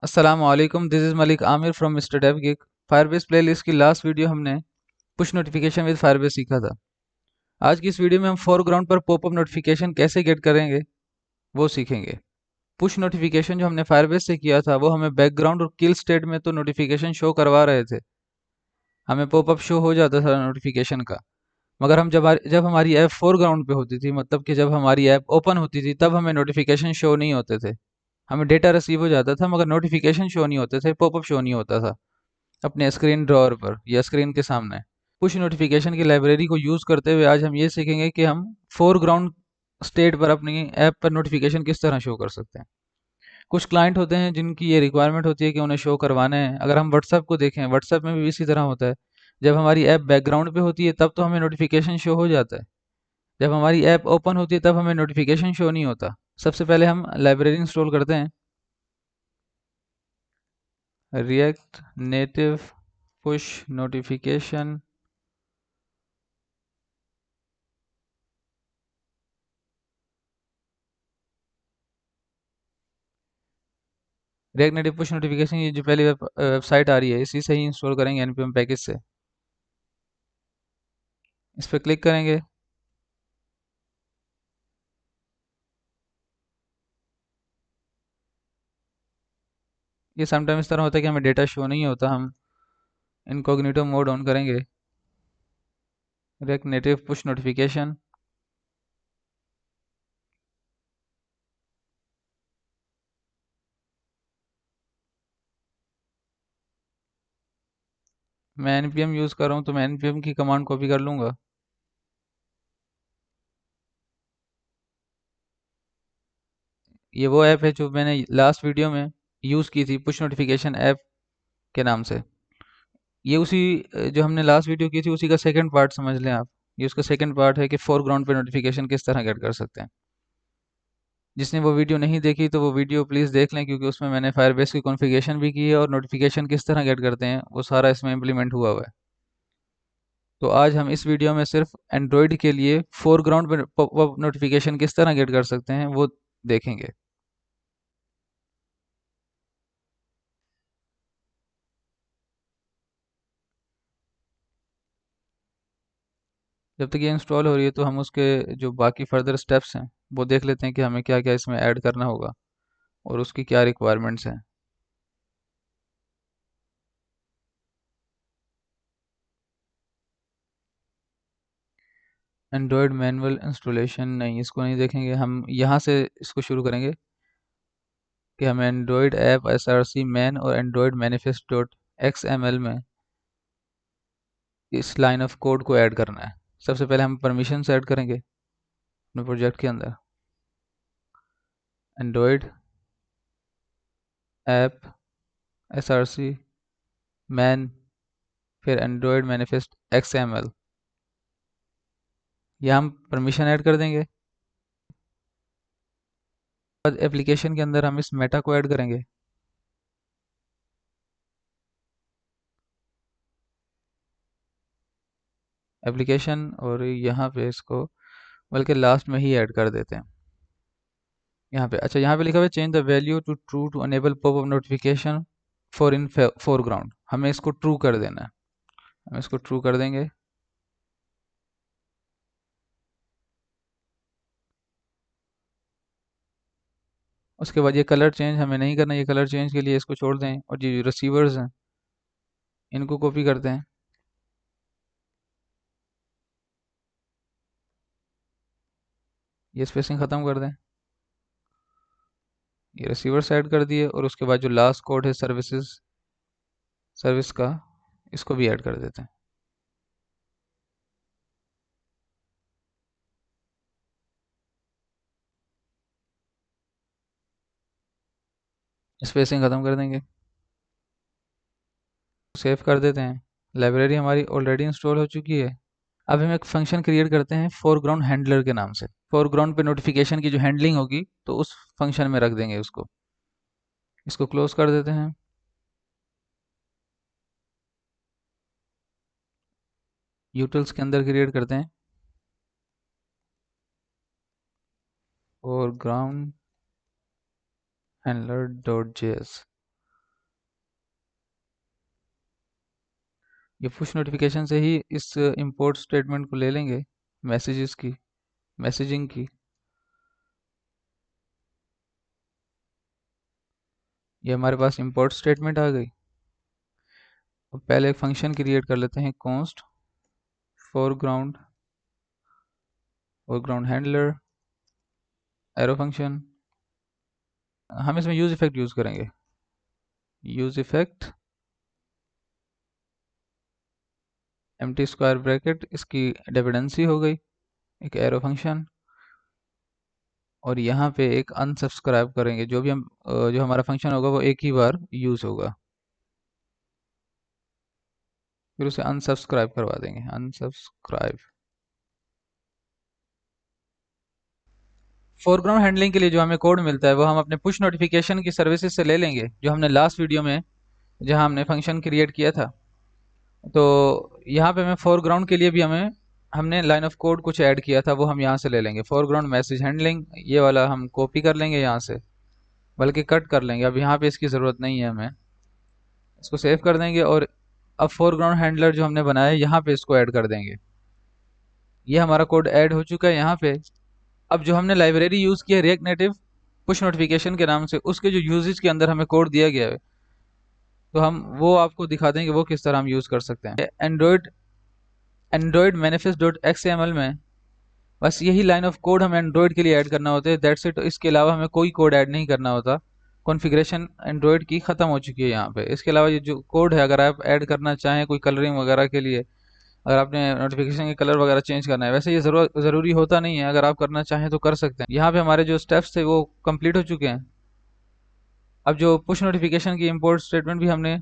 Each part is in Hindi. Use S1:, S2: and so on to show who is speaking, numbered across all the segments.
S1: अस्सलाम वालेकुम, this is Malik Aamir from mister Dev Gig. Firebase playlist की लास्ट वीडियो हमने पुश नोटिफिकेशन विद फायरबेस सीखा था। आज की इस वीडियो में हम फोरग्राउंड पर पॉपअप नोटिफिकेशन कैसे गेट करेंगे वो सीखेंगे। पुश नोटिफिकेशन जो हमने फायरबेस से किया था वो हमें बैकग्राउंड और किल स्टेट में तो नोटिफिकेशन शो करवा रहे थे, हमें पॉपअप शो हो जाता था नोटिफिकेशन का। मगर हम जब हमारी ऐप फोरग्राउंड पे होती थी, मतलब कि जब हमारी ऐप ओपन होती थी, तब हमें नोटिफिकेशन शो नहीं होते थे। हमें डेटा रिसीव हो जाता था मगर नोटिफिकेशन शो नहीं होते थे, पॉपअप शो नहीं होता था अपने स्क्रीन ड्रॉअर पर या स्क्रीन के सामने। पुश नोटिफिकेशन की लाइब्रेरी को यूज़ करते हुए आज हम ये सीखेंगे कि हम फोरग्राउंड स्टेट पर अपनी ऐप पर नोटिफिकेशन किस तरह शो कर सकते हैं। कुछ क्लाइंट होते हैं जिनकी ये रिक्वायरमेंट होती है कि उन्हें शो करवाने हैं। अगर हम व्हाट्सएप को देखें, व्हाट्सएप में भी इसी तरह होता है। जब हमारी ऐप बैकग्राउंड पे होती है तब तो हमें नोटिफिकेशन शो हो जाता है, जब हमारी ऐप ओपन होती है तब हमें नोटिफिकेशन शो नहीं होता। सबसे पहले हम लाइब्रेरी इंस्टॉल करते हैं, react native push notification. React native push notification, ये जो पहली वेबसाइट आ रही है इसी से ही इंस्टॉल करेंगे npm पैकेज से। इस पर क्लिक करेंगे। ये समटाइम इस तरह होता है कि हमें डेटा शो नहीं होता। हम इनकॉग्निटो मोड ऑन करेंगे, रिएक्ट नेटिव पुश नोटिफिकेशन। मैं npm यूज़ कर रहा हूँ तो मैं npm की कमांड कॉपी कर लूँगा। ये वो ऐप है जो मैंने लास्ट वीडियो में यूज़ की थी, पुश नोटिफिकेशन ऐप के नाम से। ये उसी जो हमने लास्ट वीडियो की थी उसी का सेकंड पार्ट समझ लें आप। ये उसका सेकंड पार्ट है कि फोरग्राउंड पे नोटिफिकेशन किस तरह गेट कर सकते हैं। जिसने वो वीडियो नहीं देखी तो वो वीडियो प्लीज़ देख लें, क्योंकि उसमें मैंने फायरबेस की कॉन्फ़िगरेशन भी की है और नोटिफिकेशन किस तरह गेट करते हैं वो सारा इसमें इम्प्लीमेंट हुआ हुआ है। तो आज हम इस वीडियो में सिर्फ एंड्रॉयड के लिए फोरग्राउंड पे पॉपअप नोटिफिकेशन किस तरह गेट कर सकते हैं वो देखेंगे। जब तक ये इंस्टॉल हो रही है तो हम उसके जो बाकी फर्दर स्टेप्स हैं वो देख लेते हैं कि हमें क्या क्या इसमें ऐड करना होगा और उसकी क्या रिक्वायरमेंट्स हैं। एंड्रॉयड मैनुअल इंस्टॉलेशन नहीं, इसको नहीं देखेंगे। हम यहाँ से इसको शुरू करेंगे कि हमें एंड्रॉयड ऐप src मैन और एंड्रॉयड मैनिफेस्ट डॉट XML में इस लाइन ऑफ कोड को ऐड करना है। सबसे पहले हम परमिशन ऐड करेंगे अपने प्रोजेक्ट के अंदर, एंड्रॉयड ऐप src मैन, फिर एंड्रॉयड मैनिफेस्ट XML। यह हम परमिशन ऐड कर देंगे। बाद एप्लीकेशन के अंदर हम इस मेटा को ऐड करेंगे। एप्लीकेशन, और यहाँ पे इसको बल्कि लास्ट में ही ऐड कर देते हैं। यहाँ पे अच्छा, यहाँ पे लिखा हुआ है change the value to true to enable popup notification for in foreground. हमें इसको ट्रू कर देना है, हम इसको ट्रू कर देंगे। उसके बाद ये कलर चेंज हमें नहीं करना, ये कलर चेंज के लिए इसको छोड़ दें और जो रिसीवर्स हैं इनको कॉपी करते हैं। ये स्पेसिंग ख़त्म कर दें। ये रिसीवर्स ऐड कर दिए और उसके बाद जो लास्ट कोड है सर्विसेज सर्विस का, इसको भी ऐड कर देते हैं। स्पेसिंग ख़त्म कर देंगे, सेव कर देते हैं। लाइब्रेरी हमारी ऑलरेडी इंस्टॉल हो चुकी है। अब हम एक फंक्शन क्रिएट करते हैं फोरग्राउंड हैंडलर के नाम से। फोरग्राउंड पे नोटिफिकेशन की जो हैंडलिंग होगी तो उस फंक्शन में रख देंगे उसको। इसको क्लोज कर देते हैं। यूटिल्स के अंदर क्रिएट करते हैं फोरग्राउंड हैंडलर डॉट जेएस। ये पुश नोटिफिकेशन से ही इस इंपोर्ट स्टेटमेंट को ले लेंगे, मैसेजेस की, मैसेजिंग की। ये हमारे पास इंपोर्ट स्टेटमेंट आ गई। अब पहले एक फंक्शन क्रिएट कर लेते हैं, const foreground, foreground handler, arrow function. हम इसमें यूज इफेक्ट यूज करेंगे, use effect empty square bracket, इसकी डिपेंडेंसी हो गई, एक एरो फंक्शन, और यहाँ पे एक अनसब्सक्राइब करेंगे। जो भी हम जो हमारा फंक्शन होगा वो एक ही बार यूज होगा, फिर उसे अनसब्सक्राइब करवा देंगे, अनसब्सक्राइब। फोरग्राउंड हैंडलिंग के लिए जो हमें कोड मिलता है वो हम अपने पुश नोटिफिकेशन की सर्विसेज से ले लेंगे, जो हमने लास्ट वीडियो में जहां हमने फंक्शन क्रिएट किया था। तो यहाँ पे हमें फोरग्राउंड के लिए भी हमने लाइन ऑफ कोड कुछ ऐड किया था, वो हम यहाँ से ले लेंगे। फोरग्राउंड मैसेज हैंडलिंग, ये वाला हम कॉपी कर लेंगे यहाँ से, बल्कि कट कर लेंगे, अब यहाँ पे इसकी ज़रूरत नहीं है हमें। इसको सेव कर देंगे और अब फोरग्राउंड हैंडलर जो हमने बनाया है यहाँ पे इसको ऐड कर देंगे। ये हमारा कोड ऐड हो चुका है यहाँ पे। अब जो हमने लाइब्रेरी यूज़ की है रिएक्ट नेटिव पुश नोटिफिकेशन के नाम से, उसके जो यूजेस के अंदर हमें कोड दिया गया है, तो हम वो आपको दिखा देंगे वो किस तरह हम यूज़ कर सकते हैं। एंड्रॉयड मैनिफेस्ट डॉट एक्सएमएल में बस यही लाइन ऑफ कोड हमें एंड्रॉयड के लिए ऐड करना होता है, दैट्स इट। इसके अलावा हमें कोई कोड ऐड नहीं करना होता। कॉन्फ़िगरेशन एंड्रॉयड की ख़त्म हो चुकी है यहाँ पे। इसके अलावा ये जो कोड है, अगर आप ऐड करना चाहें कोई कलरिंग वगैरह के लिए, अगर आपने नोटिफिकेशन के कलर वगैरह चेंज करना है, वैसे ये ज़रूरी होता नहीं है, अगर आप करना चाहें तो कर सकते हैं। यहाँ पे हमारे जो स्टेप्स थे वो कंप्लीट हो चुके हैं। अब जो पुश नोटिफिकेशन की इंपोर्ट स्टेटमेंट भी हमने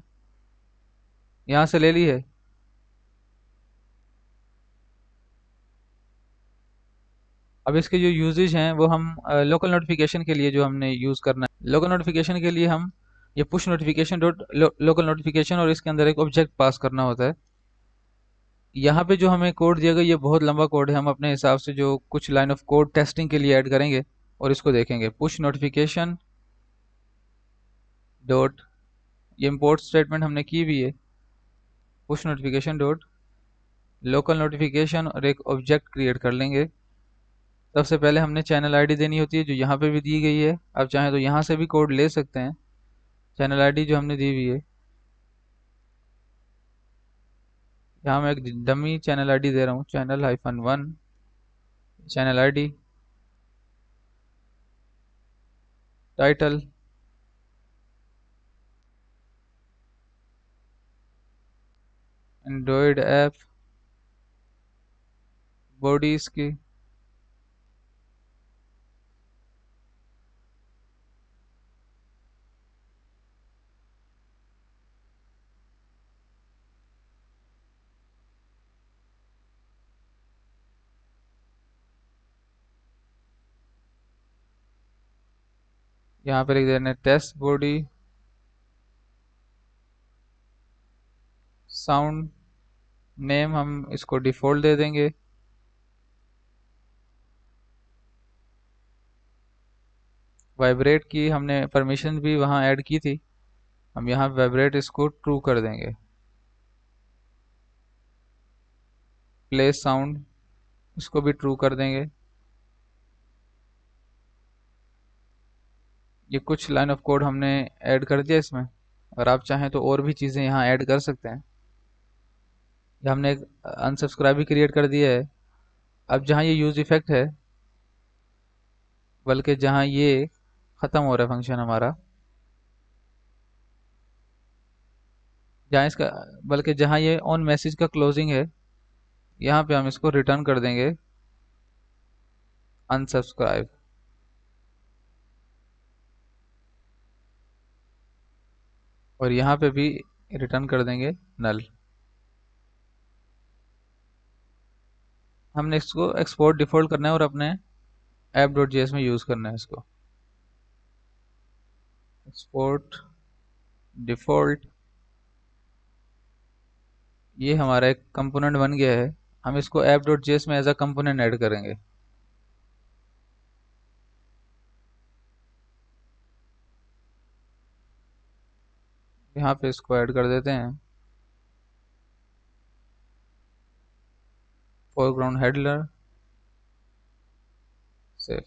S1: यहाँ से ले ली है। अब इसके जो यूजेज हैं वो हम लोकल नोटिफिकेशन के लिए जो हमने यूज़ करना है, लोकल नोटिफिकेशन के लिए हम ये push notification dot local notification और इसके अंदर एक ऑब्जेक्ट पास करना होता है। यहाँ पे जो हमें कोड दिया गया ये बहुत लंबा कोड है, हम अपने हिसाब से जो कुछ लाइन ऑफ कोड टेस्टिंग के लिए ऐड करेंगे और इसको देखेंगे। पुश नोटिफिकेशन डॉट, ये इम्पोर्ट स्टेटमेंट हमने की भी है, push notification dot local notification, और एक ऑब्जेक्ट क्रिएट कर लेंगे। सबसे पहले हमने चैनल आईडी देनी होती है जो यहाँ पे भी दी गई है। आप चाहें तो यहाँ से भी कोड ले सकते हैं, चैनल आईडी जो हमने दी हुई है। यहाँ मैं एक डमी चैनल आईडी दे रहा हूँ, channel -1 channel ID, title, Android app, body इसकी, यहाँ पे लिख देना टेस्ट बॉडी, साउंड नेम हम इसको डिफ़ॉल्ट दे देंगे। वाइब्रेट की हमने परमिशन भी वहाँ ऐड की थी, हम यहाँ वाइब्रेट इसको ट्रू कर देंगे। प्ले साउंड, इसको भी ट्रू कर देंगे। ये कुछ लाइन ऑफ कोड हमने ऐड कर दिया इसमें, और आप चाहें तो और भी चीज़ें यहाँ ऐड कर सकते हैं। ये हमने एक अनसब्सक्राइब भी क्रिएट कर दिया है। अब जहाँ ये यूज़ इफेक्ट है, बल्कि जहाँ ये ख़त्म हो रहा है फंक्शन हमारा, जहाँ इसका, बल्कि जहाँ ये ऑन मैसेज का क्लोजिंग है, यहाँ पे हम इसको रिटर्न कर देंगे अनसब्सक्राइब, और यहाँ पे भी रिटर्न कर देंगे नल। हमने इसको एक्सपोर्ट डिफ़ॉल्ट करना है और अपने ऐप डॉट जेएस में यूज़ करना है इसको। एक्सपोर्ट डिफ़ॉल्ट, ये हमारा एक कंपोनेंट बन गया है। हम इसको ऐप डॉट जेएस में एज अ कंपोनेंट ऐड करेंगे। यहाँ पे इसको ऐड कर देते हैं। Foreground handler save.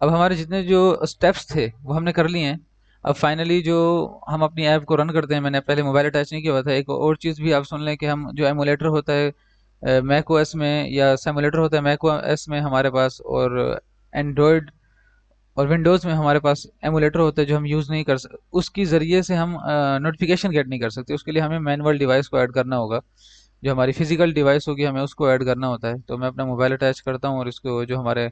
S1: अब हमारे जितने जो स्टेप्स थे वो हमने कर लिए हैं। अब फाइनली जो हम अपनी ऐप को रन करते हैं, मैंने पहले मोबाइल अटैच नहीं किया हुआ था। एक और चीज़ भी आप सुन लें कि हम जो एमुलेटर होता है मैक ओएस में, या सिमुलेटर होता है मैक ओएस में हमारे पास, और एंड्रॉयड और विंडोज़ में हमारे पास एमुलेटर होता है जो हम यूज़ नहीं कर सकते, उसकी ज़रिए से हम नोटिफिकेशन गेट नहीं कर सकते। उसके लिए हमें मैनुअल डिवाइस को ऐड करना होगा। जो हमारी फिजिकल डिवाइस होगी हमें उसको ऐड करना होता है। तो मैं अपना मोबाइल अटैच करता हूँ और इसको जो हमारे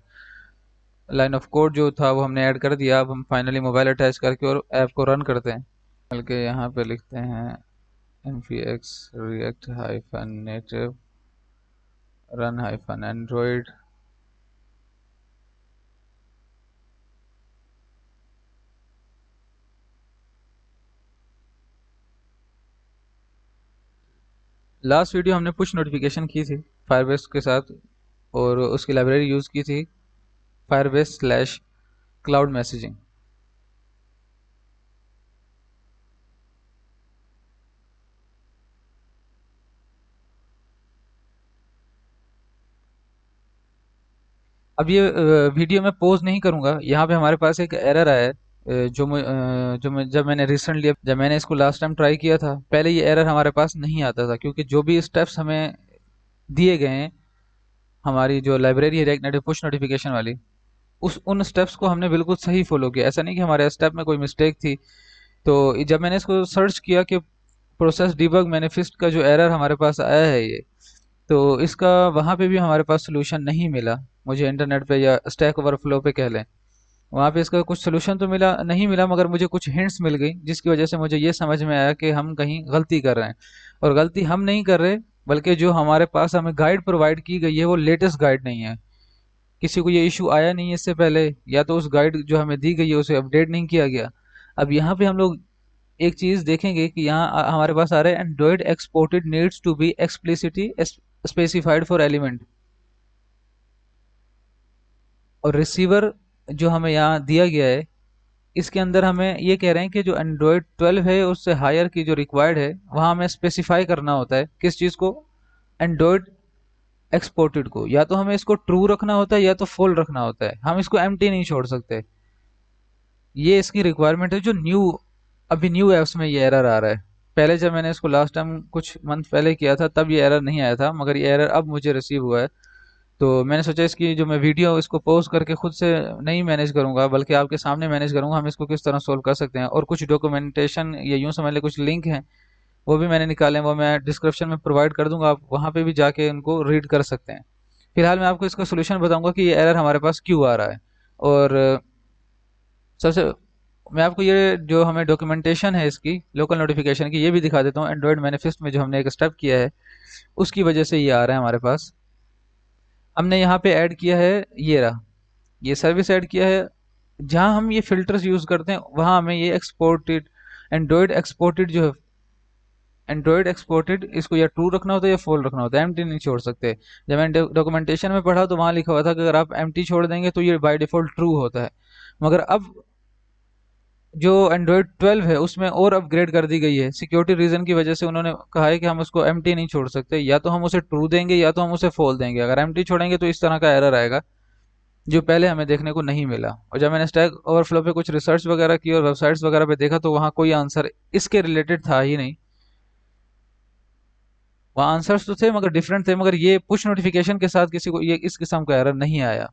S1: लाइन ऑफ कोड जो था वो हमने ऐड कर दिया। अब हम फाइनली मोबाइल अटैच करके और ऐप को रन करते हैं। बल्कि यहाँ पे लिखते हैं npx react hyphen native run hyphen Android. Last video हमने पुश नोटिफिकेशन की थी फायरबेस के साथ, और उसकी लाइब्रेरी यूज़ की थी फायरबेस स्लैश क्लाउड मैसेजिंग। अब ये वीडियो मैं पोज नहीं करूंगा। यहाँ पे हमारे पास एक एरर आया है, जब मैंने रिसेंटली, जब मैंने इसको लास्ट टाइम ट्राई किया था, पहले ये एरर हमारे पास नहीं आता था, क्योंकि जो भी स्टेप्स हमें दिए गए हैं हमारी जो लाइब्रेरी है रिएक्ट नेटिव पुश नोटिफिकेशन वाली, उस उन स्टेप्स को हमने बिल्कुल सही फॉलो किया। ऐसा नहीं कि हमारे स्टेप में कोई मिस्टेक थी। तो जब मैंने इसको सर्च किया कि प्रोसेस डिबग मैनिफेस्ट का जो एरर हमारे पास आया है ये, तो इसका वहाँ पे भी हमारे पास सोल्यूशन नहीं मिला। मुझे इंटरनेट पे या स्टैक ओवरफ्लो पे कह लें, वहाँ पे इसका कुछ सोल्यूशन तो मिला नहीं मिला, मगर मुझे कुछ हिंट्स मिल गई, जिसकी वजह से मुझे ये समझ में आया कि हम कहीं गलती कर रहे हैं। और गलती हम नहीं कर रहे, बल्कि जो हमारे पास हमें गाइड प्रोवाइड की गई है वो लेटेस्ट गाइड नहीं है। किसी को ये इशू आया नहीं है इससे पहले, या तो उस गाइड जो हमें दी गई है उसे अपडेट नहीं किया गया। अब यहाँ पे हम लोग एक चीज़ देखेंगे कि यहाँ हमारे पास आ रहा है Android exported needs to be explicitly specified for element. और रिसीवर जो हमें यहाँ दिया गया है, इसके अंदर हमें ये कह रहे हैं कि जो एंड्रॉयड 12 है उससे हायर की जो रिक्वायर्ड है, वहाँ हमें स्पेसिफाई करना होता है किस चीज़ को, एंड्रॉयड एक्सपोर्टेड को। या तो हमें इसको ट्रू रखना होता है या तो फुल रखना होता है, हम इसको एम्प्टी नहीं छोड़ सकते। ये इसकी रिक्वायरमेंट है जो अभी न्यू ऐप्स में ये एरर आ रहा है। पहले जब मैंने इसको लास्ट टाइम कुछ मंथ पहले किया था तब ये एरर नहीं आया था, मगर ये एरर अब मुझे रिसीव हुआ है। तो मैंने सोचा इसकी जो मैं वीडियो इसको पोस्ट करके खुद से नहीं मैनेज करूंगा, बल्कि आपके सामने मैनेज करूंगा हम इसको किस तरह सोल्व कर सकते हैं। और कुछ डॉक्यूमेंटेशन या यूं समझ ले कुछ लिंक हैं वो भी मैंने निकाले हैं, वो मैं डिस्क्रिप्शन में प्रोवाइड कर दूंगा, आप वहाँ पे भी जाके उनको रीड कर सकते हैं। फिलहाल मैं आपको इसका सोल्यूशन बताऊंगा कि ये एरर हमारे पास क्यों आ रहा है। और सबसे मैं आपको ये जो हमें डॉक्यूमेंटेशन है इसकी लोकल नोटिफिकेशन की ये भी दिखा देता हूँ। एंड्रॉयड मैनिफेस्ट में जो हमने एक स्टेप किया है उसकी वजह से ये आ रहा है हमारे पास। हमने यहाँ पे ऐड किया है, ये रहा, ये सर्विस ऐड किया है। जहाँ हम ये फिल्टर्स यूज़ करते हैं वहाँ हमें ये एक्सपोर्टेड, एंड्रॉयड एक्सपोर्टेड जो है, एंड्रॉयड एक्सपोर्टेड, इसको या ट्रू रखना होता है या फॉल रखना होता है, एम्प्टी नहीं छोड़ सकते। जब मैंने डॉक्यूमेंटेशन में पढ़ा तो वहाँ लिखा हुआ था कि अगर आप एम्प्टी छोड़ देंगे तो ये बाय डिफॉल्ट ट्रू होता है। मगर अब जो एंड्रॉयड 12 है उसमें और अपग्रेड कर दी गई है, सिक्योरिटी रीजन की वजह से उन्होंने कहा है कि हम उसको एम्प्टी नहीं छोड़ सकते, या तो हम उसे ट्रू देंगे या तो हम उसे फॉल देंगे। अगर एम्प्टी छोड़ेंगे तो इस तरह का एरर आएगा जो पहले हमें देखने को नहीं मिला। और जब मैंने स्टैक ओवरफ्लो पे कुछ रिसर्च वगैरह की और वेबसाइट्स वगैरह पे देखा तो वहाँ कोई आंसर इसके रिलेटेड था ही नहीं। वहाँ आंसर्स तो थे मगर डिफरेंट थे, मगर ये पुश नोटिफिकेशन के साथ किसी को ये इस किस्म का एरर नहीं आया।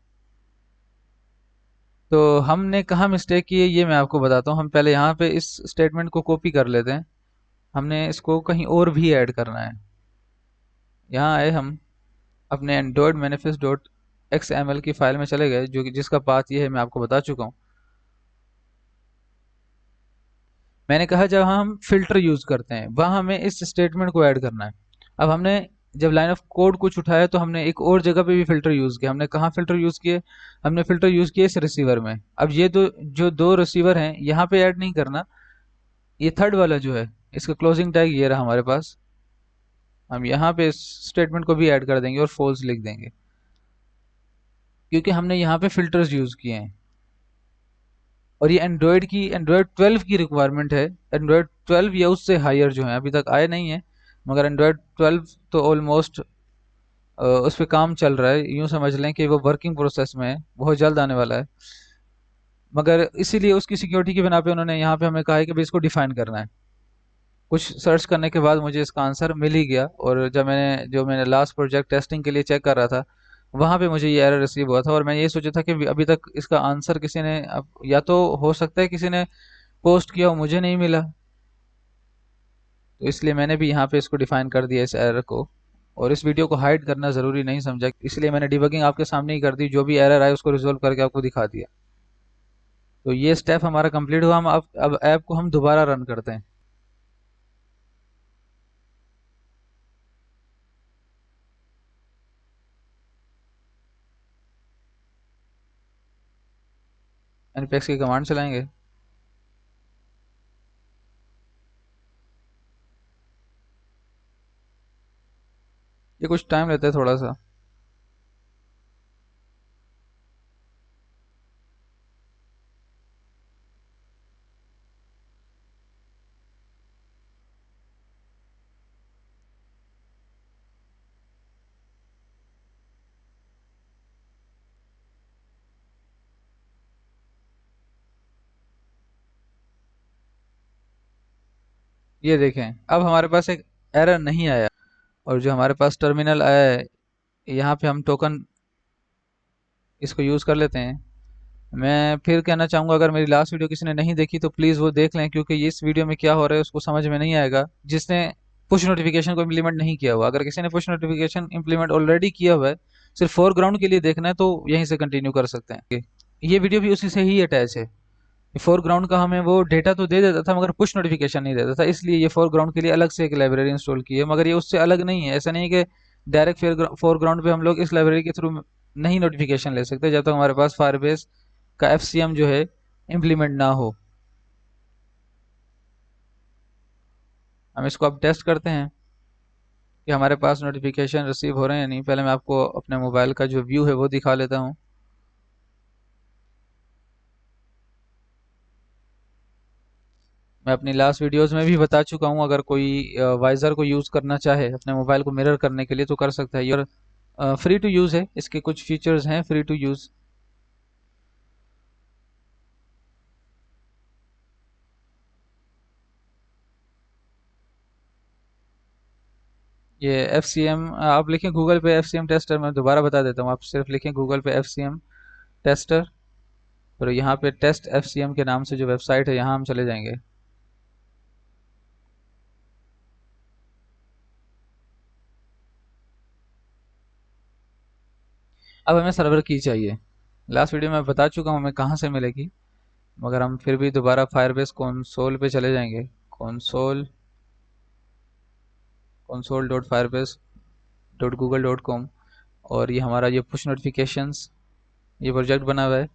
S1: तो हमने कहाँ मिस्टेक की है ये मैं आपको बताता हूँ। हम पहले यहाँ पे इस स्टेटमेंट को कॉपी कर लेते हैं, हमने इसको कहीं और भी ऐड करना है। यहाँ आए हम अपने एंड्रॉयड मैनिफेस्ट डॉट XML की फाइल में चले गए, जो कि जिसका पाथ ये है मैं आपको बता चुका हूँ। मैंने कहा जब हम फिल्टर यूज करते हैं वहाँ हमें इस स्टेटमेंट को ऐड करना है। अब हमने जब लाइन ऑफ कोड कुछ उठाया तो हमने एक और जगह पे भी फिल्टर यूज किया। हमने कहाँ फिल्टर यूज किए, हमने फिल्टर यूज किए इस रिसीवर में। अब ये जो दो रिसीवर हैं यहाँ पे ऐड नहीं करना, ये थर्ड वाला जो है इसका क्लोजिंग टैग ये रहा हमारे पास, हम यहाँ पे इस स्टेटमेंट को भी ऐड कर देंगे और फॉल्स लिख देंगे, क्योंकि हमने यहाँ पे फिल्टर्स यूज किए हैं। और ये एंड्रॉयड 12 की रिक्वायरमेंट है। एंड्रॉयड 12 या उससे हायर जो है अभी तक आए नहीं है, मगर एंड्रॉयड 12 तो ऑलमोस्ट उस पर काम चल रहा है, यूँ समझ लें कि वो वर्किंग प्रोसेस में है, बहुत जल्द आने वाला है। मगर इसीलिए उसकी सिक्योरिटी की बिना पे उन्होंने यहाँ पे हमें कहा है कि भाई इसको डिफाइन करना है। कुछ सर्च करने के बाद मुझे इसका आंसर मिल ही गया, और जब मैंने लास्ट प्रोजेक्ट टेस्टिंग के लिए चेक कर रहा था, वहाँ पे मुझे ये एरर रिसीव हुआ था, और मैं ये सोचा था कि अभी तक इसका आंसर किसी ने या तो हो सकता है किसी ने पोस्ट किया हो, मुझे नहीं मिला। तो इसलिए मैंने भी यहाँ पे इसको डिफाइन कर दिया इस एरर को, और इस वीडियो को हाइड करना ज़रूरी नहीं समझा, इसलिए मैंने डिबगिंग आपके सामने ही कर दी, जो भी एरर आए उसको रिजोल्व करके आपको दिखा दिया। तो ये स्टेप हमारा कंप्लीट हुआ। हम अब ऐप को हम दोबारा रन करते हैं। npx की कमांड चलाएंगे। ये कुछ टाइम लेता है थोड़ा सा। ये देखें, अब हमारे पास एक एरर नहीं आया, और जो हमारे पास टर्मिनल आया है, यहाँ पे हम टोकन इसको यूज़ कर लेते हैं। मैं फिर कहना चाहूँगा, अगर मेरी लास्ट वीडियो किसी ने नहीं देखी तो प्लीज़ वो देख लें, क्योंकि इस वीडियो में क्या हो रहा है उसको समझ में नहीं आएगा जिसने पुश नोटिफिकेशन को इम्प्लीमेंट नहीं किया हुआ। अगर किसी ने पुश नोटिफिकेशन इम्प्लीमेंट ऑलरेडी किया हुआ है, सिर्फ फोरग्राउंड के लिए देखना है, तो यहीं से कंटिन्यू कर सकते हैं। ये वीडियो भी उसी से ही अटैच है। फोरग्राउंड का हमें वो डेटा तो दे देता था, मगर पुश नोटिफिकेशन नहीं देता था, इसलिए ये फोरग्राउंड के लिए अलग से एक लाइब्रेरी इंस्टॉल की है। मगर ये उससे अलग नहीं है। ऐसा नहीं है कि डायरेक्ट फोरग्राउंड पे हम लोग इस लाइब्रेरी के थ्रू नहीं नोटिफिकेशन ले सकते, जब तक हमारे पास फायरबेस का एफसीएम जो है इम्प्लीमेंट ना हो। हम इसको अब टेस्ट करते हैं कि हमारे पास नोटिफिकेशन रिसीव हो रहे हैं या नहीं। पहले मैं आपको अपने मोबाइल का जो व्यू है वो दिखा लेता हूँ। मैं अपनी लास्ट वीडियोस में भी बता चुका हूँ, अगर कोई वाइज़र को यूज़ करना चाहे अपने मोबाइल को मिरर करने के लिए तो कर सकता है। ये फ्री टू यूज़ है, इसके कुछ फीचर्स हैं फ्री टू यूज़। ये एफ सी एम आप लिखें गूगल पे, एफ सी एम टेस्टर। मैं दोबारा बता देता हूँ, आप सिर्फ लिखें गूगल पे एफ सी एम टेस्टर, और यहाँ पे टेस्ट एफ सी एम के नाम से जो वेबसाइट है यहाँ हम चले जाएंगे। अब हमें सर्वर की चाहिए। लास्ट वीडियो में बता चुका हूँ हमें कहाँ से मिलेगी, मगर हम फिर भी दोबारा फायरबेस कंसोल पे चले जाएंगे। Console console dot Firebase dot Google dot com, और ये हमारा ये पुश नोटिफिकेशंस ये प्रोजेक्ट बना हुआ है।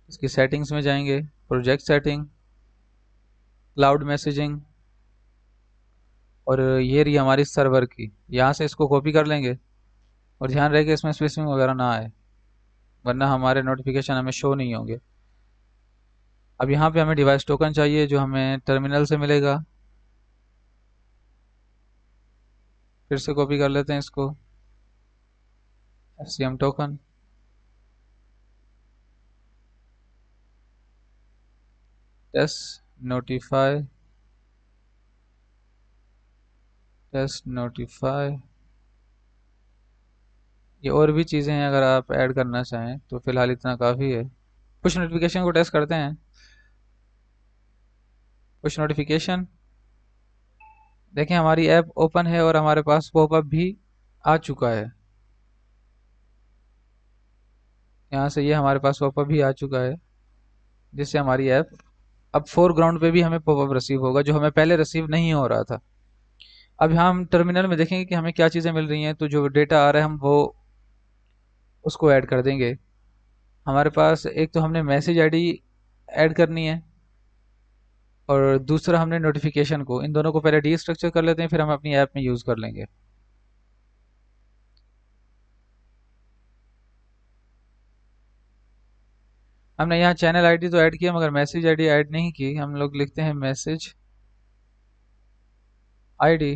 S1: इसकी सेटिंग्स में जाएंगे, प्रोजेक्ट सेटिंग, क्लाउड मैसेजिंग, और ये रही हमारी सर्वर की। यहाँ से इसको कॉपी कर लेंगे, और ध्यान रहे कि इसमें स्पेसिंग वगैरह ना आए, वरना हमारे नोटिफिकेशन हमें शो नहीं होंगे। अब यहाँ पे हमें डिवाइस टोकन चाहिए जो हमें टर्मिनल से मिलेगा। फिर से कॉपी कर लेते हैं इसको, FCM token, test notify, test notify. ये और भी चीज़ें हैं, अगर आप ऐड करना चाहें तो फिलहाल इतना काफ़ी है। पुश नोटिफिकेशन को टेस्ट करते हैं। पुश नोटिफिकेशन, देखें हमारी ऐप ओपन है और हमारे पास पॉपअप भी आ चुका है। यहाँ से ये हमारे पास पॉपअप भी आ चुका है, जिससे हमारी ऐप अब फोरग्राउंड पे भी हमें पॉपअप रिसीव होगा, जो हमें पहले रिसीव नहीं हो रहा था। अब यहाँ हम टर्मिनल में देखेंगे कि हमें क्या चीज़ें मिल रही हैं, तो जो डेटा आ रहा है हम वो उसको ऐड कर देंगे। हमारे पास एक तो हमने मैसेज आईडी ऐड करनी है, और दूसरा हमने नोटिफिकेशन को, इन दोनों को पहले डी स्ट्रक्चर कर लेते हैं, फिर हम अपनी ऐप में यूज़ कर लेंगे। हमने यहाँ चैनल आईडी तो ऐड किया, मगर मैसेज आईडी ऐड नहीं की। हम लोग लिखते हैं मैसेज आईडी,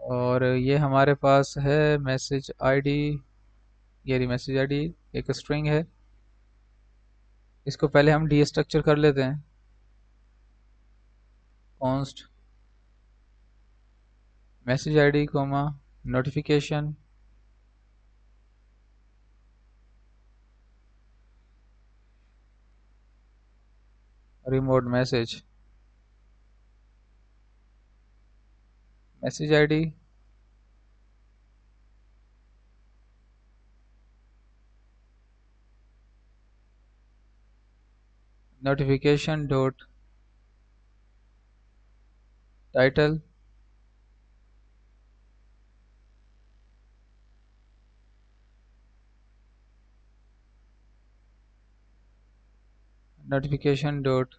S1: और ये हमारे पास है मैसेज आईडी, ये रही मैसेज आईडी, एक स्ट्रिंग है। इसको पहले हम डी स्ट्रक्चर कर लेते हैं। Const message ID comma notification remote message message ID notification dot title notification dot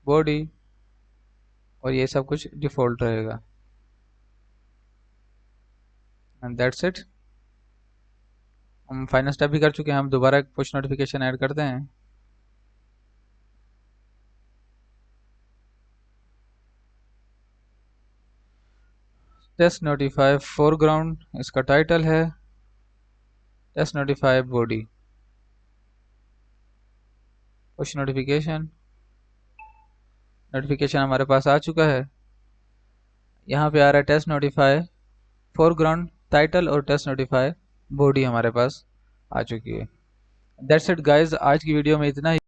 S1: body, और ये सब कुछ डिफ़ॉल्ट रहेगा। And that's it. हम फाइनल स्टेप भी कर चुके हैं, हम दोबारा एक पुश नोटिफिकेशन ऐड करते हैं। टेस्ट नोटिफाई फोरग्राउंड इसका टाइटल है, test notify body, push notification हमारे पास आ चुका है। यहाँ पे आ रहा है टेस्ट नोटिफाई फोरग्राउंड टाइटल और टेस्ट नोटिफाई बॉडी हमारे पास आ चुकी है। दैट्स इट गाइज, आज की वीडियो में इतना ही।